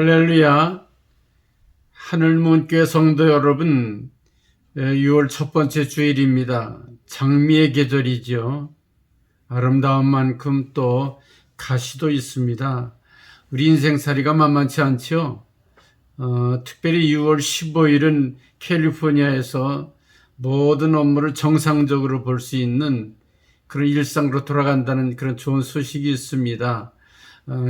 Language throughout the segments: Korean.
할렐루야. 하늘문교회 성도 여러분, 6월 첫 번째 주일입니다. 장미의 계절이죠. 아름다운 만큼 또 가시도 있습니다. 우리 인생살이가 만만치 않죠. 특별히 6월 15일은 캘리포니아에서 모든 업무를 정상적으로 볼 수 있는 그런 일상으로 돌아간다는 그런 좋은 소식이 있습니다.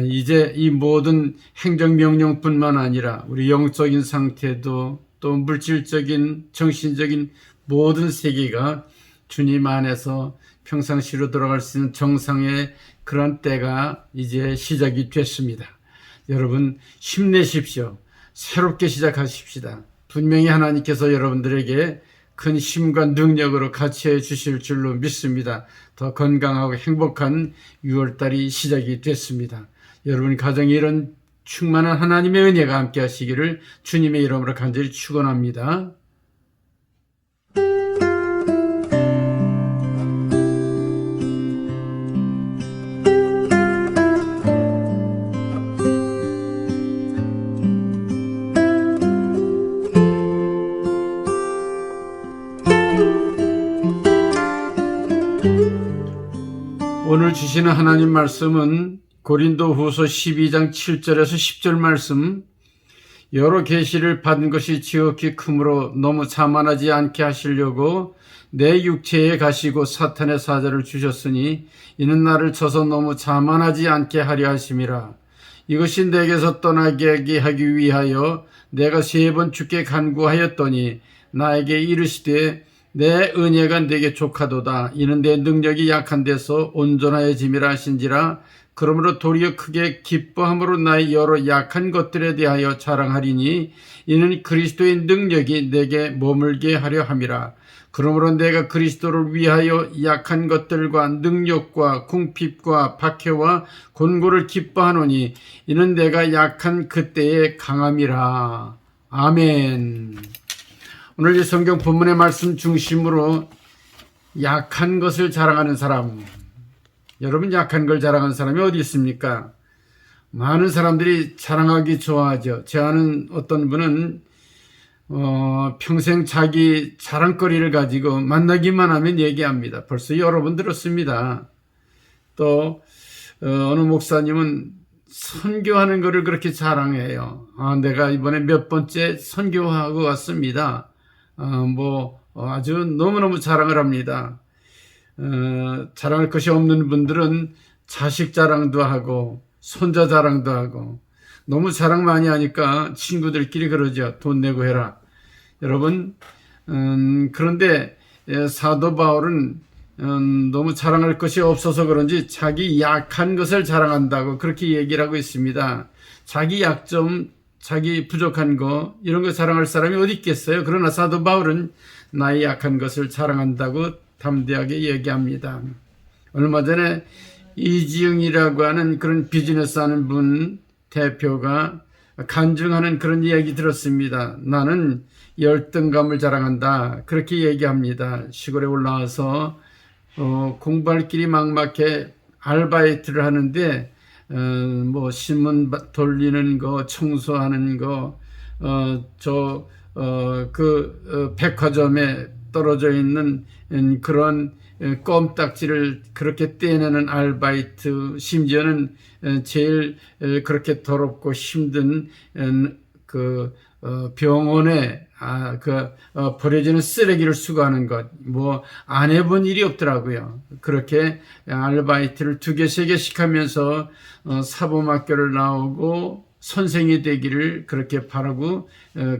이제 이 모든 행정명령뿐만 아니라 우리 영적인 상태도 또 물질적인, 정신적인 모든 세계가 주님 안에서 평상시로 돌아갈 수 있는 정상의 그런 때가 이제 시작이 됐습니다. 여러분 힘내십시오. 새롭게 시작하십시다. 분명히 하나님께서 여러분들에게 큰 힘과 능력으로 같이해 주실 줄로 믿습니다. 더 건강하고 행복한 6월달이 시작이 됐습니다. 여러분 가정에 이런 충만한 하나님의 은혜가 함께 하시기를 주님의 이름으로 간절히 축원합니다. 오늘 주시는 하나님 말씀은 고린도후서 12장 7절에서 10절 말씀. 여러 계시를 받은 것이 지극히 크므로 너무 자만하지 않게 하시려고 내 육체에 가시고 사탄의 사자를 주셨으니 이는 나를 쳐서 너무 자만하지 않게 하려 하심이라. 이것이 내게서 떠나게 하기 위하여 내가 3번 주께 간구하였더니 나에게 이르시되 내 은혜가 내게 족하도다. 이는 내 능력이 약한 데서 온전하여짐이라 하신지라. 그러므로 도리어 크게 기뻐함으로 나의 여러 약한 것들에 대하여 자랑하리니 이는 그리스도의 능력이 내게 머물게 하려 함이라. 그러므로 내가 그리스도를 위하여 약한 것들과 능력과 궁핍과 박해와 곤고를 기뻐하노니 이는 내가 약한 그때의 강함이라. 아멘. 오늘 이 성경 본문의 말씀 중심으로 약한 것을 자랑하는 사람, 여러분 약한 걸 자랑하는 사람이 어디 있습니까? 많은 사람들이 자랑하기 좋아하죠. 제 아는 어떤 분은 평생 자기 자랑거리를 가지고 만나기만 하면 얘기합니다. 벌써 여러 번 들었습니다. 또 어느 목사님은 선교하는 것을 그렇게 자랑해요. 내가 이번에 몇 번째 선교하고 왔습니다. 아주 너무너무 자랑을 합니다. 자랑할 것이 없는 분들은 자식 자랑도 하고 손자 자랑도 하고 너무 자랑 많이 하니까 친구들끼리 그러죠. 돈 내고 해라. 여러분 그런데 사도 바울은 너무 자랑할 것이 없어서 그런지 자기 약한 것을 자랑한다고 그렇게 얘기를 하고 있습니다. 자기 약점, 자기 부족한 거 이런 거 자랑할 사람이 어디 있겠어요? 그러나 사도 바울은 나의 약한 것을 자랑한다고 담대하게 얘기합니다. 얼마 전에 이지영이라고 하는 그런 비즈니스 하는 분 대표가 간증하는 그런 이야기 들었습니다. 나는 열등감을 자랑한다. 그렇게 얘기합니다. 시골에 올라와서 공부할 길이 막막해 아르바이트를 하는데 신문 돌리는 거, 청소하는 거, 백화점에 떨어져 있는 그런 껌딱지를 그렇게 떼내는 아르바이트, 심지어는 제일 그렇게 더럽고 힘든 병원에 버려지는 쓰레기를 수거하는 것, 안 해본 일이 없더라고요. 그렇게 아르바이트를 2개, 3개씩 하면서 사범학교를 나오고 선생이 되기를 그렇게 바라고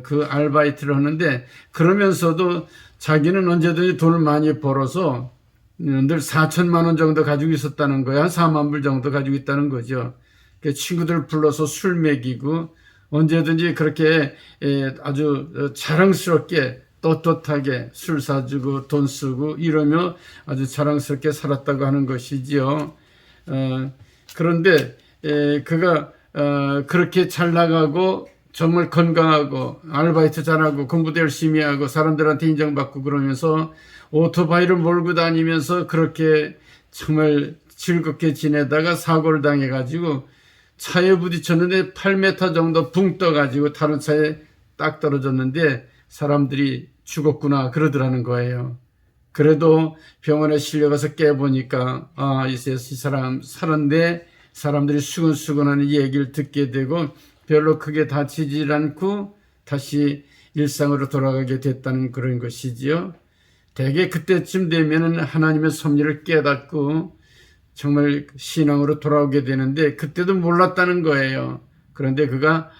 그 아르바이트를 하는데, 그러면서도 자기는 언제든지 돈을 많이 벌어서 늘 4천만 원 정도 가지고 있었다는 거야. 한 4만 불 정도 가지고 있다는 거죠. 친구들 불러서 술 먹이고 언제든지 그렇게 아주 자랑스럽게 떳떳하게 술 사주고 돈 쓰고 이러며 아주 자랑스럽게 살았다고 하는 것이지요. 그런데 그가 그렇게 잘 나가고 정말 건강하고 아르바이트 잘하고 공부도 열심히 하고 사람들한테 인정받고 그러면서 오토바이를 몰고 다니면서 그렇게 정말 즐겁게 지내다가 사고를 당해가지고 차에 부딪혔는데 8m 정도 붕 떠가지고 다른 차에 딱 떨어졌는데 사람들이 죽었구나 그러더라는 거예요. 그래도 병원에 실려가서 깨보니까 이제 이 사람 살았는데 사람들이 수근수근하는 얘기를 듣게 되고 별로 크게 다치지 않고 다시 일상으로 돌아가게 됐다는 그런 것이지요. 대개 그때쯤 되면은 하나님의 섭리를 깨닫고 정말 신앙으로 돌아오게 되는데 그때도 몰랐다는 거예요. 그런데 그가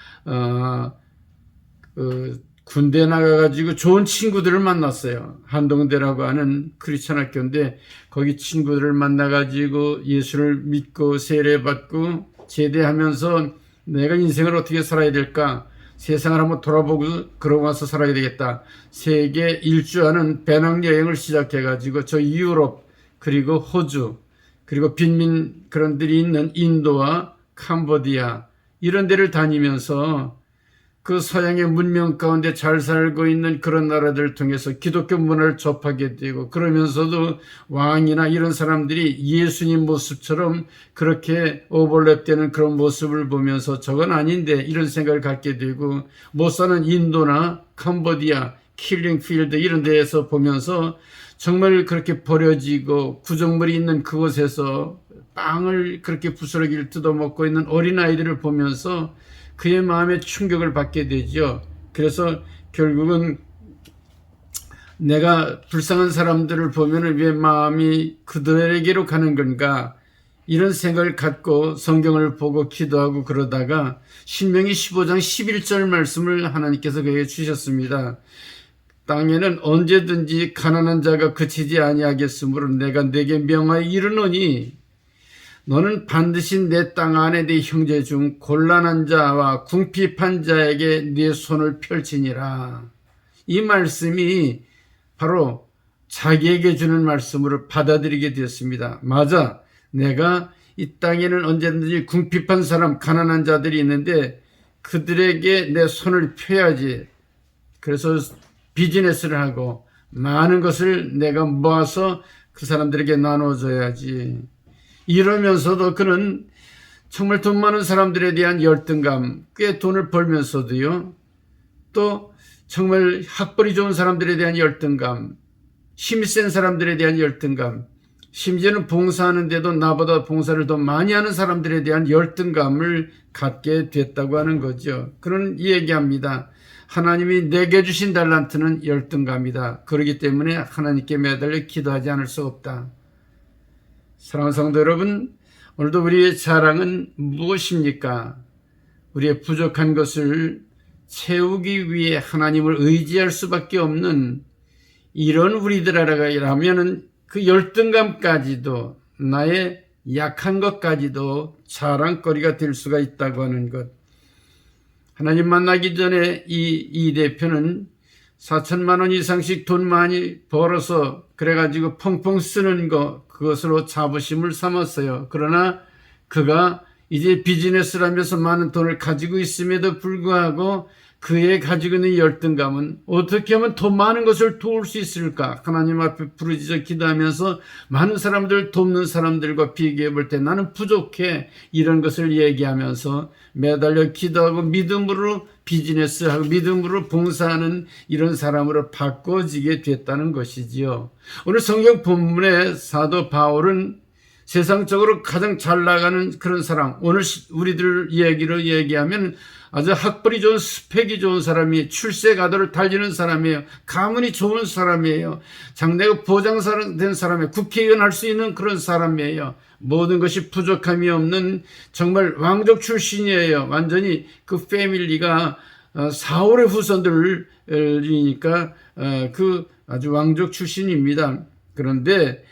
군대 나가가지고 좋은 친구들을 만났어요. 한동대라고 하는 크리스천 학교인데 거기 친구들을 만나가지고 예수를 믿고 세례받고 제대하면서 내가 인생을 어떻게 살아야 될까? 세상을 한번 돌아보고 그러고 와서 살아야 되겠다. 세계 일주하는 배낭여행을 시작해가지고 저 유럽 그리고 호주 그리고 빈민 그런 데이 있는 인도와 캄보디아 이런 데를 다니면서 그 서양의 문명 가운데 잘 살고 있는 그런 나라들을 통해서 기독교 문화를 접하게 되고 그러면서도 왕이나 이런 사람들이 예수님 모습처럼 그렇게 오버랩되는 그런 모습을 보면서 저건 아닌데 이런 생각을 갖게 되고 못 사는 인도나 캄보디아, 킬링필드 이런 데에서 보면서 정말 그렇게 버려지고 구정물이 있는 그곳에서 빵을 그렇게 부스러기를 뜯어먹고 있는 어린아이들을 보면서 그의 마음에 충격을 받게 되죠. 그래서 결국은 내가 불쌍한 사람들을 보면 왜 마음이 그들에게로 가는 건가 이런 생각을 갖고 성경을 보고 기도하고 그러다가 신명기 15장 11절 말씀을 하나님께서 그에게 주셨습니다. 땅에는 언제든지 가난한 자가 그치지 아니하겠으므로 내가 네게 명하여 이르노니 너는 반드시 내 땅 안에 네 형제 중 곤란한 자와 궁핍한 자에게 네 손을 펼치니라. 이 말씀이 바로 자기에게 주는 말씀으로 받아들이게 되었습니다. 맞아. 내가 이 땅에는 언제든지 궁핍한 사람, 가난한 자들이 있는데 그들에게 내 손을 펴야지. 그래서 비즈니스를 하고 많은 것을 내가 모아서 그 사람들에게 나눠줘야지. 이러면서도 그는 정말 돈 많은 사람들에 대한 열등감, 꽤 돈을 벌면서도요, 또 정말 학벌이 좋은 사람들에 대한 열등감, 힘이 센 사람들에 대한 열등감, 심지어는 봉사하는데도 나보다 봉사를 더 많이 하는 사람들에 대한 열등감을 갖게 됐다고 하는 거죠. 그는 얘기합니다. 하나님이 내게 주신 달란트는 열등감이다. 그렇기 때문에 하나님께 매달려 기도하지 않을 수 없다. 사랑하는 성도 여러분, 오늘도 우리의 자랑은 무엇입니까? 우리의 부족한 것을 채우기 위해 하나님을 의지할 수밖에 없는 이런 우리들이라면 그 열등감까지도 나의 약한 것까지도 자랑거리가 될 수가 있다고 하는 것. 하나님 만나기 전에 이 대표는 4천만 원 이상씩 돈 많이 벌어서 그래가지고 펑펑 쓰는 거 그것으로 자부심을 삼았어요. 그러나 그가 이제 비즈니스를 하면서 많은 돈을 가지고 있음에도 불구하고 그의 가지고 있는 열등감은 어떻게 하면 더 많은 것을 도울 수 있을까? 하나님 앞에 부르짖어 기도하면서 많은 사람들을 돕는 사람들과 비교해 볼 때 나는 부족해 이런 것을 얘기하면서 매달려 기도하고 믿음으로 비즈니스하고 믿음으로 봉사하는 이런 사람으로 바꿔지게 됐다는 것이지요. 오늘 성경 본문의 사도 바울은 세상적으로 가장 잘 나가는 그런 사람, 오늘 우리들 얘기로 얘기하면 아주 학벌이 좋은 스펙이 좋은 사람이 출세가도를 달리는 사람이에요. 가문이 좋은 사람이에요. 장래가 보장된 사람이에요. 국회의원 할 수 있는 그런 사람이에요. 모든 것이 부족함이 없는 정말 왕족 출신이에요. 완전히 그 패밀리가 사울의 후손들이니까 그 아주 왕족 출신입니다. 그런데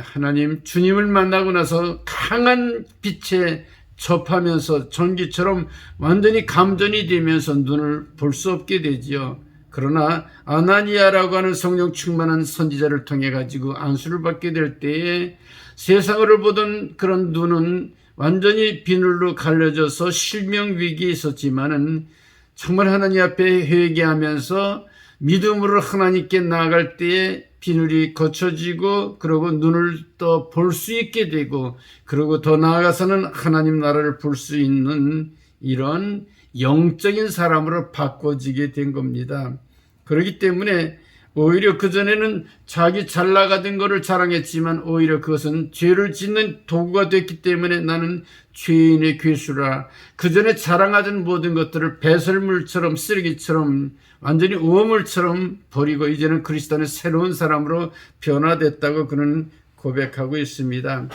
하나님 주님을 만나고 나서 강한 빛에 접하면서 전기처럼 완전히 감전이 되면서 눈을 볼 수 없게 되지요. 그러나 아나니아라고 하는 성령 충만한 선지자를 통해 가지고 안수를 받게 될 때에 세상을 보던 그런 눈은 완전히 비늘로 갈려져서 실명 위기에 있었지만은 정말 하나님 앞에 회개하면서 믿음으로 하나님께 나아갈 때에 비늘이 거쳐지고 그리고 눈을 또 볼 수 있게 되고 그리고 더 나아가서는 하나님 나라를 볼 수 있는 이런 영적인 사람으로 바꿔지게 된 겁니다. 그렇기 때문에 오히려 그전에는 자기 잘 나가던 것을 자랑했지만 오히려 그것은 죄를 짓는 도구가 됐기 때문에 나는 죄인의 괴수라. 그전에 자랑하던 모든 것들을 배설물처럼 쓰레기처럼 완전히 우물처럼 버리고 이제는 그리스도 안에 새로운 사람으로 변화됐다고 그는 고백하고 있습니다.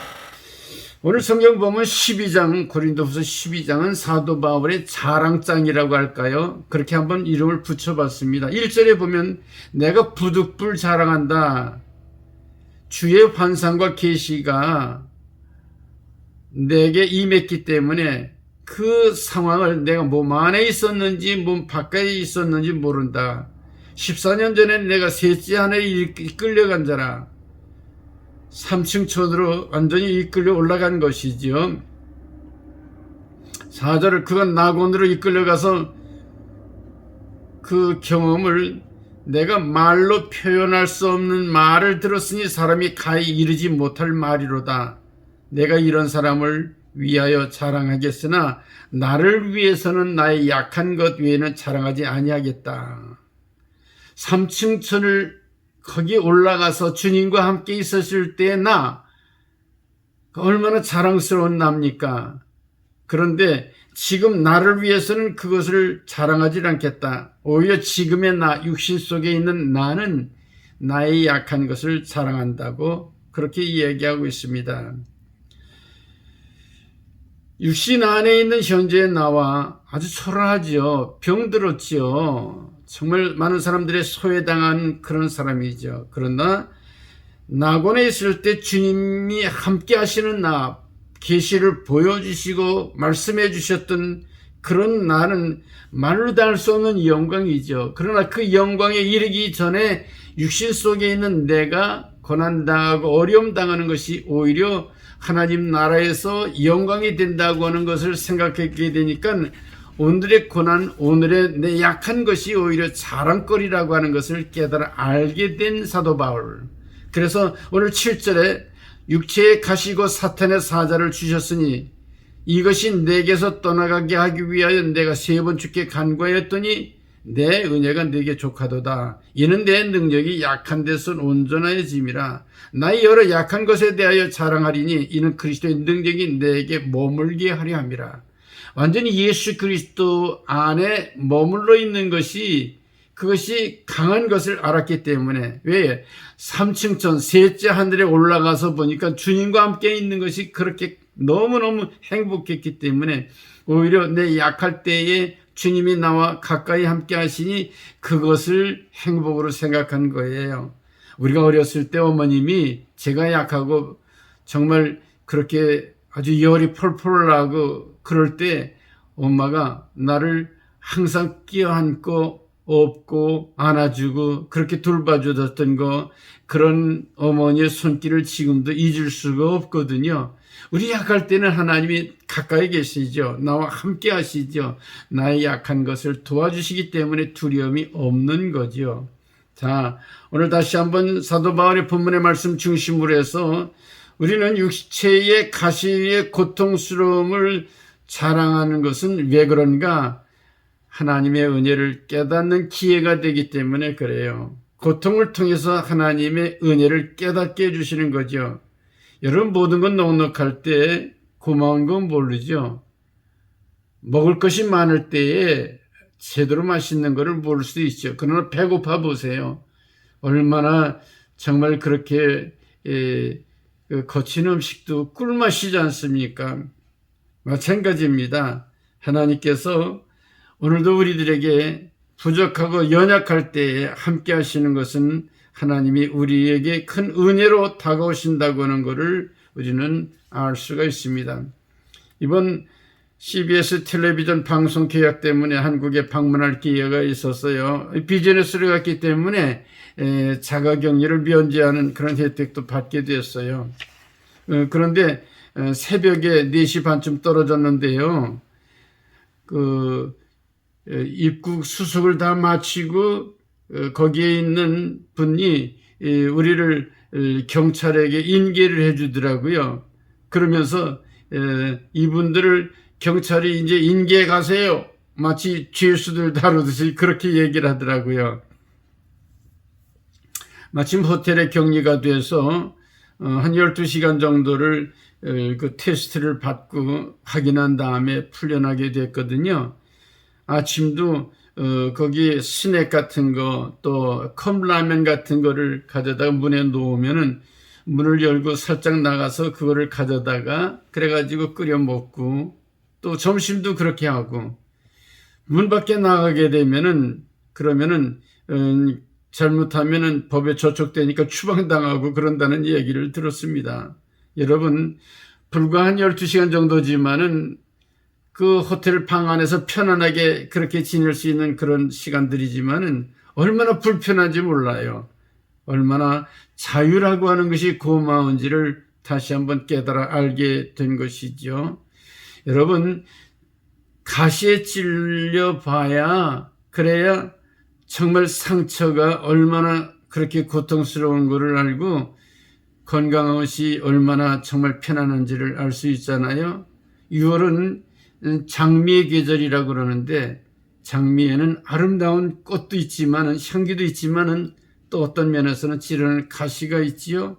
오늘 성경 보면 12장 고린도후서 12장은 사도 바울의 자랑장이라고 할까요? 그렇게 한번 이름을 붙여봤습니다. 1절에 보면 내가 부득불 자랑한다. 주의 환상과 계시가 내게 임했기 때문에 그 상황을 내가 몸 안에 있었는지 몸 바깥에 있었는지 모른다. 14년 전에 내가 셋째 하늘에 이끌려간 자라. 3층 천으로 완전히 이끌려 올라간 것이지요. 4절을 그가 낙원으로 이끌려가서 그 경험을 내가 말로 표현할 수 없는 말을 들었으니 사람이 가히 이르지 못할 말이로다. 내가 이런 사람을 위하여 자랑하겠으나 나를 위해서는 나의 약한 것 외에는 자랑하지 아니하겠다. 3층 천을 거기 올라가서 주님과 함께 있었을 때 나 얼마나 자랑스러운 나입니까? 그런데 지금 나를 위해서는 그것을 자랑하지 않겠다. 오히려 지금의 나, 육신 속에 있는 나는 나의 약한 것을 자랑한다고 그렇게 이야기하고 있습니다. 육신 안에 있는 현재의 나와 아주 초라하지요. 병들었지요. 정말 많은 사람들의 소외당한 그런 사람이죠. 그러나 낙원에 있을 때 주님이 함께 하시는 나, 계시를 보여주시고 말씀해 주셨던 그런 나는 말로 다 할 수 없는 영광이죠. 그러나 그 영광에 이르기 전에 육신 속에 있는 내가 고난당하고 어려움 당하는 것이 오히려 하나님 나라에서 영광이 된다고 하는 것을 생각하게 되니까 오늘의 고난, 오늘의 내 약한 것이 오히려 자랑거리라고 하는 것을 깨달아 알게 된 사도 바울. 그래서 오늘 7절에 육체에 가시고 사탄의 사자를 주셨으니 이것이 내게서 떠나가게 하기 위하여 내가 3번 주께 간구하였더니 내 은혜가 내게 족하도다. 이는 내 능력이 약한 데서 온전하여짐이라. 나의 여러 약한 것에 대하여 자랑하리니 이는 그리스도의 능력이 내게 머물게 하려 함이라. 완전히 예수 그리스도 안에 머물러 있는 것이 그것이 강한 것을 알았기 때문에 왜 3층 천 셋째 하늘에 올라가서 보니까 주님과 함께 있는 것이 그렇게 너무너무 행복했기 때문에 오히려 내 약할 때에 주님이 나와 가까이 함께 하시니 그것을 행복으로 생각한 거예요. 우리가 어렸을 때 어머님이 제가 약하고 정말 그렇게 아주 열이 펄펄 나고 그럴 때 엄마가 나를 항상 끼어안고 업고 안아주고 그렇게 돌봐주었던 거, 그런 어머니의 손길을 지금도 잊을 수가 없거든요. 우리 약할 때는 하나님이 가까이 계시죠. 나와 함께 하시죠. 나의 약한 것을 도와주시기 때문에 두려움이 없는 거죠. 자, 오늘 다시 한번 사도 바울의 본문의 말씀 중심으로 해서 우리는 육체의 가시의 고통스러움을 자랑하는 것은 왜 그런가? 하나님의 은혜를 깨닫는 기회가 되기 때문에 그래요. 고통을 통해서 하나님의 은혜를 깨닫게 해주시는 거죠. 여러분, 모든 건 넉넉할 때 고마운 건 모르죠. 먹을 것이 많을 때에 제대로 맛있는 것을 모를 수 있죠. 그러나 배고파 보세요. 얼마나 정말 그렇게 거친 음식도 꿀맛이지 않습니까? 마찬가지입니다. 하나님께서 오늘도 우리들에게 부족하고 연약할 때에 함께 하시는 것은 하나님이 우리에게 큰 은혜로 다가오신다고 하는 것을 우리는 알 수가 있습니다. 이번 CBS 텔레비전 방송 계약 때문에 한국에 방문할 기회가 있었어요. 비즈니스를 갔기 때문에 자가격리를 면제하는 그런 혜택도 받게 됐어요. 그런데 새벽에 4시 반쯤 떨어졌는데요. 입국 수속을 다 마치고 거기에 있는 분이 우리를 경찰에게 인계를 해주더라고요. 그러면서 이분들을 경찰이 이제 인계해 가세요. 마치 죄수들 다루듯이 그렇게 얘기를 하더라고요. 마침 호텔에 격리가 돼서 한 12시간 정도를 그 테스트를 받고 확인한 다음에 풀려나게 됐거든요. 아침도 거기 스낵 같은 거 또 컵라면 같은 거를 가져다가 문에 놓으면은 문을 열고 살짝 나가서 그거를 가져다가 그래가지고 끓여 먹고 또 점심도 그렇게 하고 문 밖에 나가게 되면은 그러면은 잘못하면은 법에 저촉되니까 추방당하고 그런다는 얘기를 들었습니다. 여러분, 불과 한 12시간 정도지만은 그 호텔 방 안에서 편안하게 그렇게 지낼 수 있는 그런 시간들이지만은 얼마나 불편한지 몰라요. 얼마나 자유라고 하는 것이 고마운지를 다시 한번 깨달아 알게 된 것이죠. 여러분, 가시에 찔려 봐야 그래야 정말 상처가 얼마나 그렇게 고통스러운 것을 알고 건강한 것이 얼마나 정말 편안한지를 알 수 있잖아요. 6월은 장미의 계절이라고 그러는데 장미에는 아름다운 꽃도 있지만은 향기도 있지만은 또 어떤 면에서는 찌르는 가시가 있지요.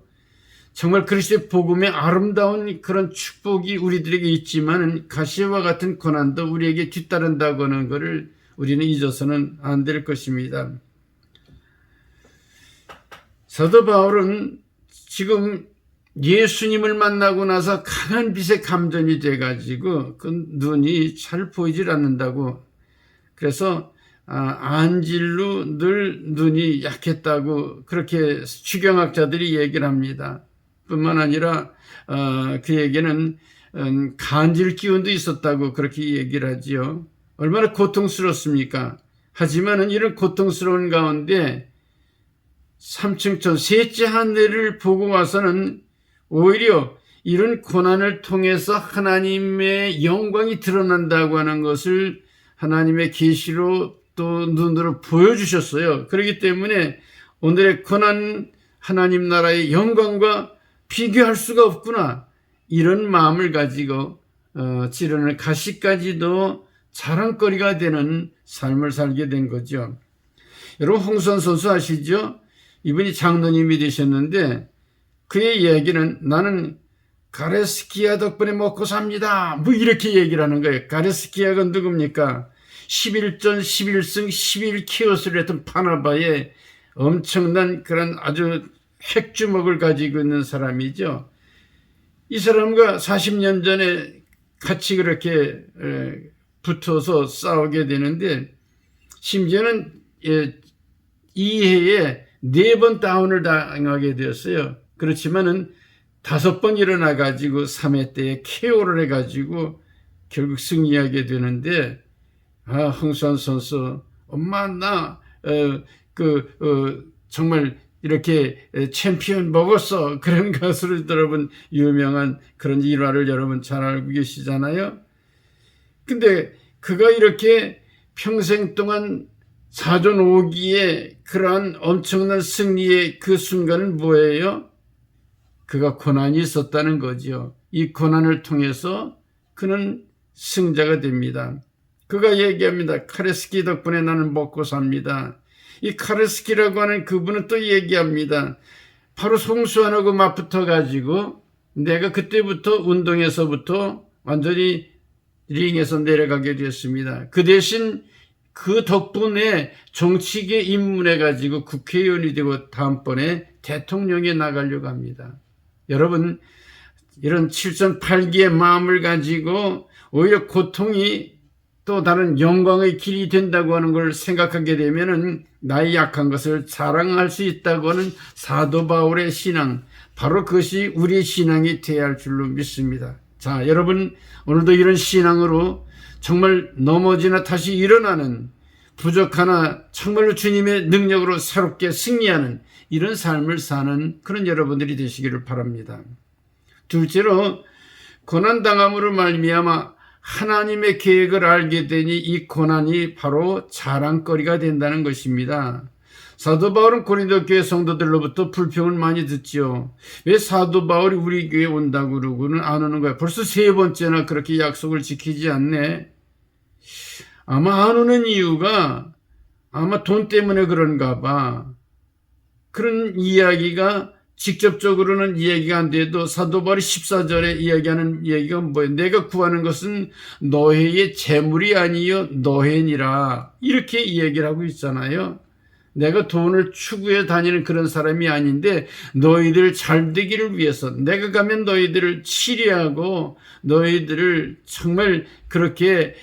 정말 그리스도의 복음의 아름다운 그런 축복이 우리들에게 있지만은 가시와 같은 고난도 우리에게 뒤따른다고 하는 것을 우리는 잊어서는 안 될 것입니다. 사도 바울은 지금 예수님을 만나고 나서 강한 빛에 감전이 돼가지고 그 눈이 잘 보이질 않는다고 그래서 안질로 늘 눈이 약했다고 그렇게 추경학자들이 얘기를 합니다. 뿐만 아니라 그에게는 간질 기운도 있었다고 그렇게 얘기를 하지요. 얼마나 고통스럽습니까? 하지만은 이런 고통스러운 가운데 삼층천 셋째 하늘을 보고 와서는 오히려 이런 고난을 통해서 하나님의 영광이 드러난다고 하는 것을 하나님의 계시로 또 눈으로 보여주셨어요. 그렇기 때문에 오늘의 고난 하나님 나라의 영광과 비교할 수가 없구나. 이런 마음을 가지고 찌르는 가시까지도 자랑거리가 되는 삶을 살게 된 거죠. 여러분 홍수환 선수 아시죠? 이분이 장로님이 되셨는데 그의 얘기는 나는 가레스키아 덕분에 먹고 삽니다. 뭐 이렇게 얘기를 하는 거예요. 가레스키아가 누굽니까? 11전 11승 11키오스를 했던 파나바의 엄청난 그런 아주 핵주먹을 가지고 있는 사람이죠. 이 사람과 40년 전에 같이 그렇게 붙어서 싸우게 되는데 심지어는 이 해에 4번 다운을 당하게 되었어요. 그렇지만은 5번 일어나 가지고 3회 때에 KO를 해 가지고 결국 승리하게 되는데 홍수환 선수 엄마 나 정말 이렇게 챔피언 먹었어 그런 것으로 여러분 유명한 그런 일화를 여러분 잘 알고 계시잖아요. 근데 그가 이렇게 평생 동안 사전 5기의 그러한 엄청난 승리의 그 순간은 뭐예요? 그가 고난이 있었다는 거죠. 이 고난을 통해서 그는 승자가 됩니다. 그가 얘기합니다. 카레스키 덕분에 나는 먹고 삽니다. 이 카레스키라고 하는 그분은 또 얘기합니다. 바로 송수환하고 맞붙어 가지고 내가 그때부터 운동에서부터 완전히 링에서 내려가게 됐습니다. 그 대신 그 덕분에 정치계에 입문해 가지고 국회의원이 되고 다음번에 대통령에 나가려고 합니다. 여러분 이런 7.8기의 마음을 가지고 오히려 고통이 또 다른 영광의 길이 된다고 하는 걸 생각하게 되면은 나의 약한 것을 자랑할 수 있다고 하는 사도 바울의 신앙, 바로 그것이 우리의 신앙이 되어야 할 줄로 믿습니다. 자, 여러분 오늘도 이런 신앙으로 정말 넘어지나 다시 일어나는 부족하나 정말로 주님의 능력으로 새롭게 승리하는 이런 삶을 사는 그런 여러분들이 되시기를 바랍니다. 둘째로 고난당함으로 말미암아 하나님의 계획을 알게 되니 이 고난이 바로 자랑거리가 된다는 것입니다. 사도 바울은 고린도 교회 성도들로부터 불평을 많이 듣지요. 왜 사도 바울이 우리 교회에 온다고 그러고는 안 오는 거야? 벌써 세 번째나 그렇게 약속을 지키지 않네. 아마 안 오는 이유가 아마 돈 때문에 그런가 봐. 그런 이야기가 직접적으로는 이야기가 안 돼도 사도 바울이 14절에 이야기하는 이야기가 뭐예요? 내가 구하는 것은 너희의 재물이 아니요 너희니라. 이렇게 이야기를 하고 있잖아요. 내가 돈을 추구해 다니는 그런 사람이 아닌데 너희들 잘 되기를 위해서 내가 가면 너희들을 치리하고 너희들을 정말 그렇게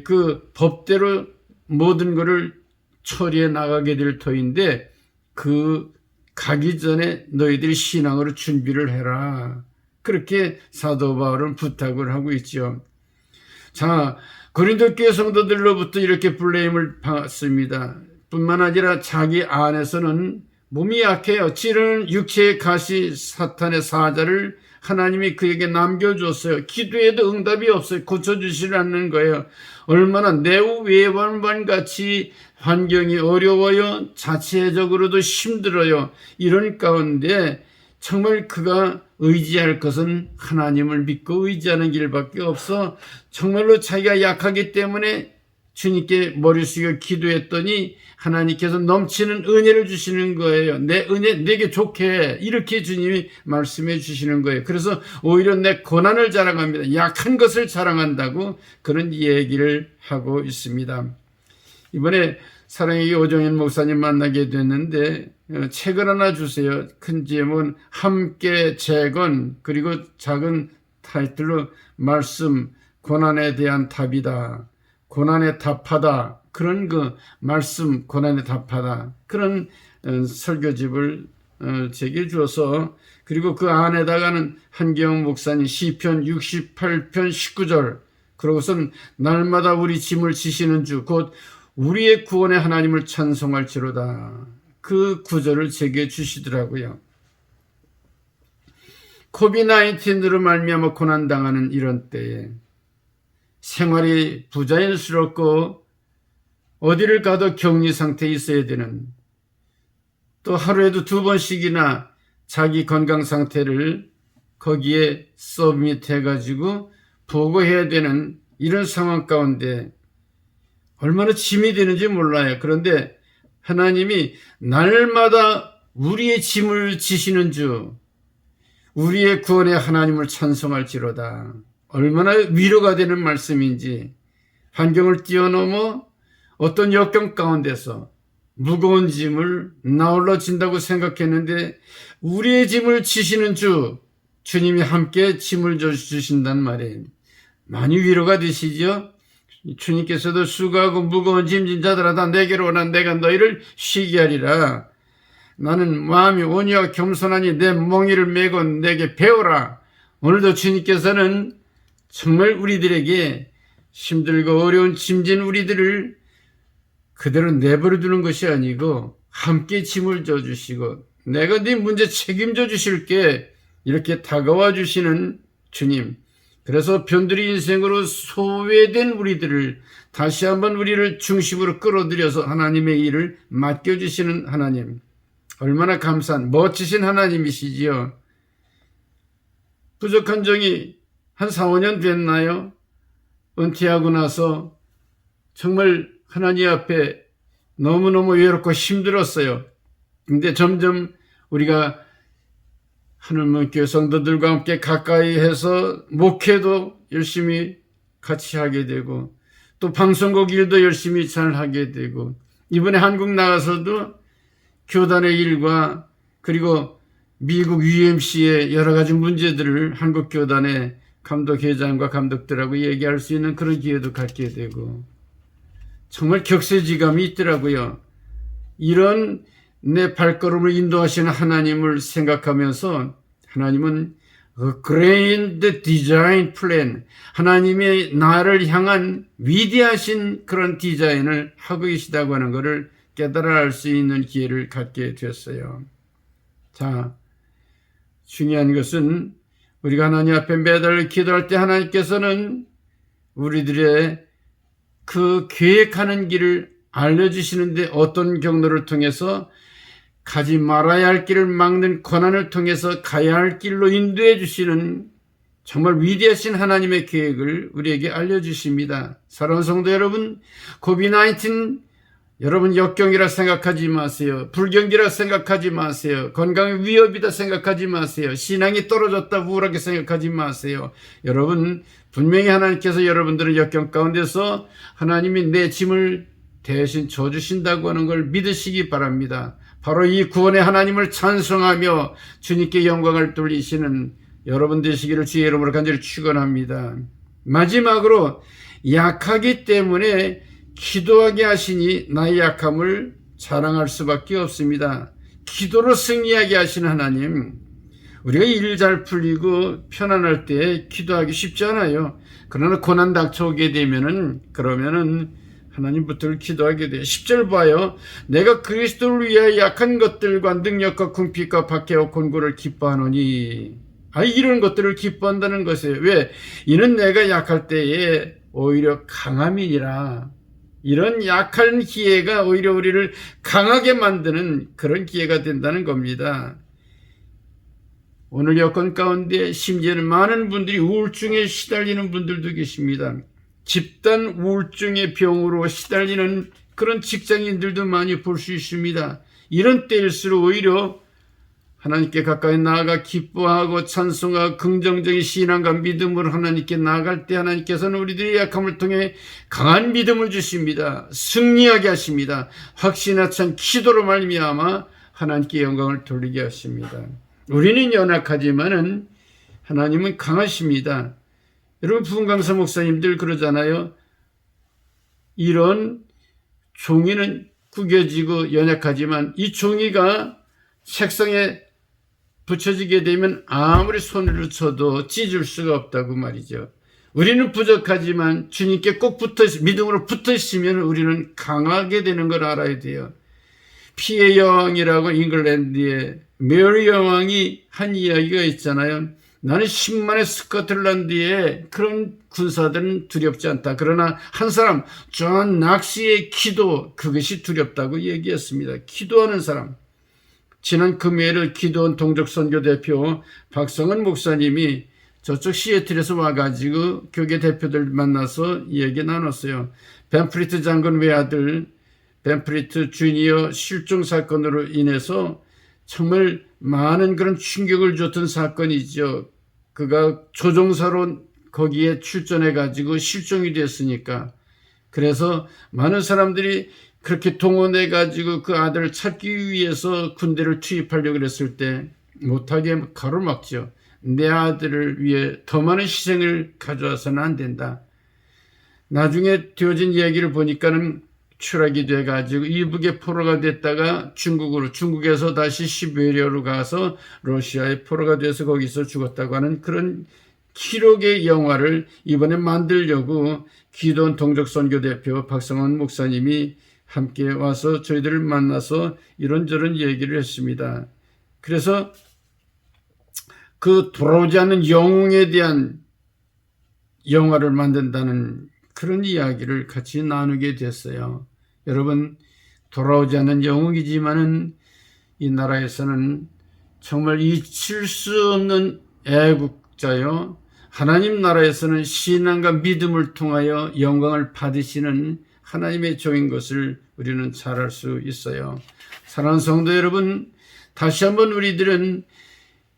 그 법대로 모든 것을 처리해 나가게 될 터인데 그 가기 전에 너희들이 신앙으로 준비를 해라. 그렇게 사도 바울은 부탁을 하고 있죠. 자, 고린도 교회 성도들로부터 이렇게 불레임을 받습니다. 뿐만 아니라 자기 안에서는 몸이 약해요. 찌르는 육체의 가시 사탄의 사자를 하나님이 그에게 남겨줬어요. 기도해도 응답이 없어요. 고쳐주시지 않는 거예요. 얼마나 내우 외반반같이 환경이 어려워요. 자체적으로도 힘들어요. 이런 가운데 정말 그가 의지할 것은 하나님을 믿고 의지하는 길밖에 없어. 정말로 자기가 약하기 때문에 주님께 머리 숙여 기도했더니 하나님께서 넘치는 은혜를 주시는 거예요. 내 은혜 내게 좋게 이렇게 주님이 말씀해 주시는 거예요. 그래서 오히려 내 고난을 자랑합니다. 약한 것을 자랑한다고 그런 얘기를 하고 있습니다. 이번에 사랑의 오정현 목사님 만나게 됐는데 책을 하나 주세요. 큰 제목은 함께 재건, 그리고 작은 타이틀로 말씀, 고난에 대한 답이다. 고난에 답하다. 그런 그 말씀, 고난에 답하다. 그런 설교집을 제게 주어서, 그리고 그 안에다가는 한기영 목사님 시편 68편 19절, 그러고선 날마다 우리 짐을 지시는 주, 곧 우리의 구원의 하나님을 찬송할지로다. 그 구절을 제게 주시더라고요. 코비드-19으로 말미암아 고난당하는 이런 때에 생활이 부자연스럽고 어디를 가도 격리 상태에 있어야 되는, 또 하루에도 2번씩이나 자기 건강 상태를 거기에 서밋해가지고 보고해야 되는 이런 상황 가운데 얼마나 짐이 되는지 몰라요. 그런데 하나님이 날마다 우리의 짐을 지시는 주, 우리의 구원의 하나님을 찬송할지로다. 얼마나 위로가 되는 말씀인지, 환경을 뛰어넘어 어떤 역경 가운데서 무거운 짐을 나홀로 진다고 생각했는데 우리의 짐을 지시는 주, 주님이 함께 짐을 져주신단 말이에요. 많이 위로가 되시죠? 주님께서도 수고하고 무거운 짐진 자들아 다 내게로 오라, 내가 너희를 쉬게 하리라. 나는 마음이 온유하고 겸손하니 내 멍에를 메고 내게 배우라. 오늘도 주님께서는 정말 우리들에게 힘들고 어려운 짐진 우리들을 그대로 내버려 두는 것이 아니고 함께 짐을 져주시고 내가 네 문제 책임져 주실게, 이렇게 다가와 주시는 주님. 그래서 변두리 인생으로 소외된 우리들을 다시 한번 우리를 중심으로 끌어들여서 하나님의 일을 맡겨주시는 하나님, 얼마나 감사한 멋지신 하나님이시지요. 부족한 정이 한 4, 5년 됐나요? 은퇴하고 나서 정말 하나님 앞에 너무너무 외롭고 힘들었어요. 근데 점점 우리가 하늘문 교회 성도들과 함께 가까이 해서 목회도 열심히 같이 하게 되고 또 방송국 일도 열심히 잘 하게 되고 이번에 한국 나가서도 교단의 일과 그리고 미국 UMC의 여러 가지 문제들을 한국 교단의 감독회장과 감독들하고 얘기할 수 있는 그런 기회도 갖게 되고 정말 격세지감이 있더라고요. 이런 내 발걸음을 인도하시는 하나님을 생각하면서 하나님은 Grand Design Plan, 하나님의 나를 향한 위대하신 그런 디자인을 하고 계시다고 하는 것을 깨달아 알 수 있는 기회를 갖게 됐어요. 자, 중요한 것은 우리가 하나님 앞에 매달 기도할 때 하나님께서는 우리들의 그 계획하는 길을 알려주시는데 어떤 경로를 통해서 가지 말아야 할 길을 막는 고난을 통해서 가야 할 길로 인도해 주시는 정말 위대하신 하나님의 계획을 우리에게 알려주십니다. 사랑하는 성도 여러분, 코비드-19 여러분 역경이라 생각하지 마세요. 불경기라 생각하지 마세요. 건강의 위협이다 생각하지 마세요. 신앙이 떨어졌다 우울하게 생각하지 마세요. 여러분 분명히 하나님께서 여러분들의 역경 가운데서 하나님이 내 짐을 대신 져주신다고 하는 걸 믿으시기 바랍니다. 바로 이 구원의 하나님을 찬송하며 주님께 영광을 돌리시는 여러분 되시기를 주의 이름으로 간절히 축원합니다. 마지막으로 약하기 때문에 기도하게 하시니 나의 약함을 자랑할 수밖에 없습니다. 기도로 승리하게 하시는 하나님, 우리가 일 잘 풀리고 편안할 때 기도하기 쉽지 않아요. 그러나 고난 닥쳐오게 되면은 그러면은 하나님 붙들고 기도하게 돼요. 10절 봐요. 내가 그리스도를 위하여 약한 것들과 능력과 궁핍과 박해와 곤고를 기뻐하노니. 이런 것들을 기뻐한다는 것이에요. 왜? 이는 내가 약할 때에 오히려 강함이니라. 이런 약한 기회가 오히려 우리를 강하게 만드는 그런 기회가 된다는 겁니다. 오늘 여건 가운데 심지어는 많은 분들이 우울증에 시달리는 분들도 계십니다. 집단 우울증의 병으로 시달리는 그런 직장인들도 많이 볼 수 있습니다. 이런 때일수록 오히려 하나님께 가까이 나아가 기뻐하고 찬송하고 긍정적인 신앙과 믿음으로 하나님께 나아갈 때 하나님께서는 우리들의 약함을 통해 강한 믿음을 주십니다. 승리하게 하십니다. 확신에 찬 기도로 말미암아 하나님께 영광을 돌리게 하십니다. 우리는 연약하지만은 하나님은 강하십니다. 여러분 부흥강사 목사님들 그러잖아요. 이런 종이는 구겨지고 연약하지만 이 종이가 책상에 붙여지게 되면 아무리 손으로 쳐도 찢을 수가 없다고 말이죠. 우리는 부족하지만 주님께 꼭 믿음으로 붙어 있으면 우리는 강하게 되는 걸 알아야 돼요. 피해 여왕이라고 잉글랜드에 메리 여왕이 한 이야기가 있잖아요. 나는 10만의 스코틀랜드에 그런 군사들은 두렵지 않다. 그러나 한 사람 존 낙시의 기도, 그것이 두렵다고 얘기했습니다. 기도하는 사람. 지난 금요일을 기도원 동족선교 대표 박성은 목사님이 저쪽 시애틀에서 와가지고 교계 대표들 만나서 이야기 나눴어요. 벤프리트 장군 외아들 벤프리트 주니어 실종 사건으로 인해서 정말 많은 그런 충격을 줬던 사건이죠. 그가 조종사로 거기에 출전해가지고 실종이 됐으니까. 그래서 많은 사람들이 그렇게 동원해가지고 그 아들을 찾기 위해서 군대를 투입하려고 했을 때 못하게 가로막죠. 내 아들을 위해 더 많은 희생을 가져와서는 안 된다. 나중에 되어진 이야기를 보니까는 추락이 돼가지고 이북에 포로가 됐다가 중국에서 다시 시베리아로 가서 러시아에 포로가 돼서 거기서 죽었다고 하는 그런 기록의 영화를 이번에 만들려고 기도원 동족선교 대표 박성원 목사님이 함께 와서 저희들을 만나서 이런저런 얘기를 했습니다. 그래서 그 돌아오지 않는 영웅에 대한 영화를 만든다는 그런 이야기를 같이 나누게 됐어요. 여러분, 돌아오지 않는 영웅이지만은 이 나라에서는 정말 잊힐 수 없는 애국자요. 하나님 나라에서는 신앙과 믿음을 통하여 영광을 받으시는 하나님의 종인 것을 우리는 잘 알 수 있어요. 사랑하는 성도 여러분, 다시 한번 우리들은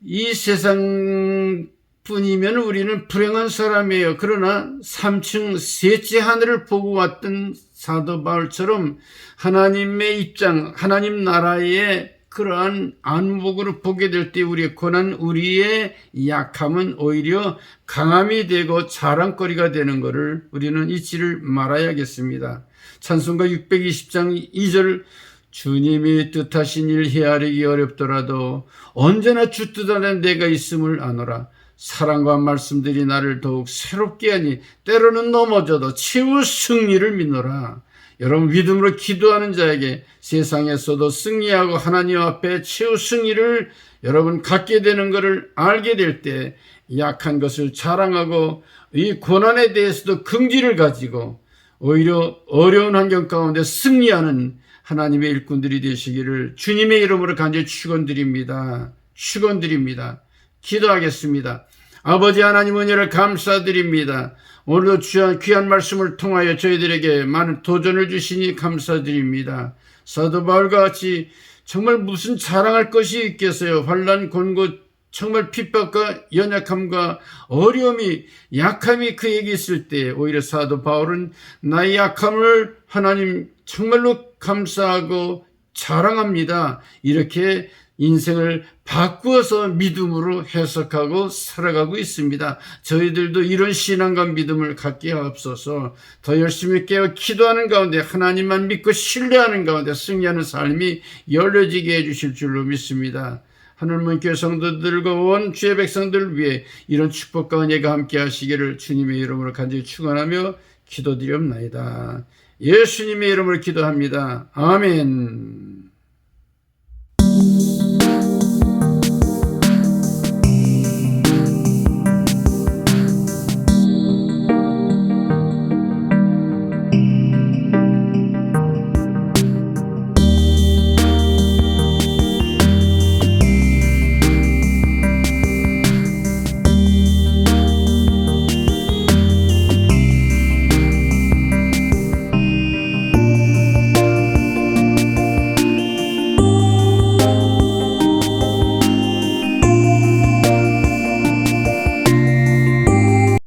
이 세상 뿐이면 우리는 불행한 사람이에요. 그러나 3층 셋째 하늘을 보고 왔던 사도 바울처럼 하나님의 입장, 하나님 나라의 그러한 안목으로 보게 될 때 우리의 고난, 우리의 약함은 오히려 강함이 되고 자랑거리가 되는 것을 우리는 잊지를 말아야겠습니다. 찬송가 620장 2절 주님이 뜻하신 일 헤아리기 어렵더라도 언제나 주 뜻 안에 내가 있음을 아노라. 사랑과 말씀들이 나를 더욱 새롭게 하니 때로는 넘어져도 최후 승리를 믿노라. 여러분 믿음으로 기도하는 자에게 세상에서도 승리하고 하나님 앞에 최후 승리를 여러분 갖게 되는 것을 알게 될 때 약한 것을 자랑하고 이 고난에 대해서도 긍지를 가지고 오히려 어려운 환경 가운데 승리하는 하나님의 일꾼들이 되시기를 주님의 이름으로 간절히 축원드립니다. 축원드립니다. 기도하겠습니다. 아버지 하나님 은혜를 감사드립니다. 오늘도 귀한 말씀을 통하여 저희들에게 많은 도전을 주시니 감사드립니다. 사도 바울과 같이 정말 무슨 자랑할 것이 있겠어요. 환난, 곤고, 정말 핍박과 연약함과 어려움이, 약함이 그에게 있을 때 오히려 사도 바울은 나의 약함을 하나님 정말로 감사하고 자랑합니다. 이렇게 인생을 바꾸어서 믿음으로 해석하고 살아가고 있습니다. 저희들도 이런 신앙과 믿음을 갖게 하옵소서. 더 열심히 깨어 기도하는 가운데 하나님만 믿고 신뢰하는 가운데 승리하는 삶이 열려지게 해주실 줄로 믿습니다. 하늘문 교회 성도들과 온 주의 백성들을 위해 이런 축복과 은혜가 함께 하시기를 주님의 이름으로 간절히 축원하며 기도드리옵나이다. 예수님의 이름으로 기도합니다. 아멘.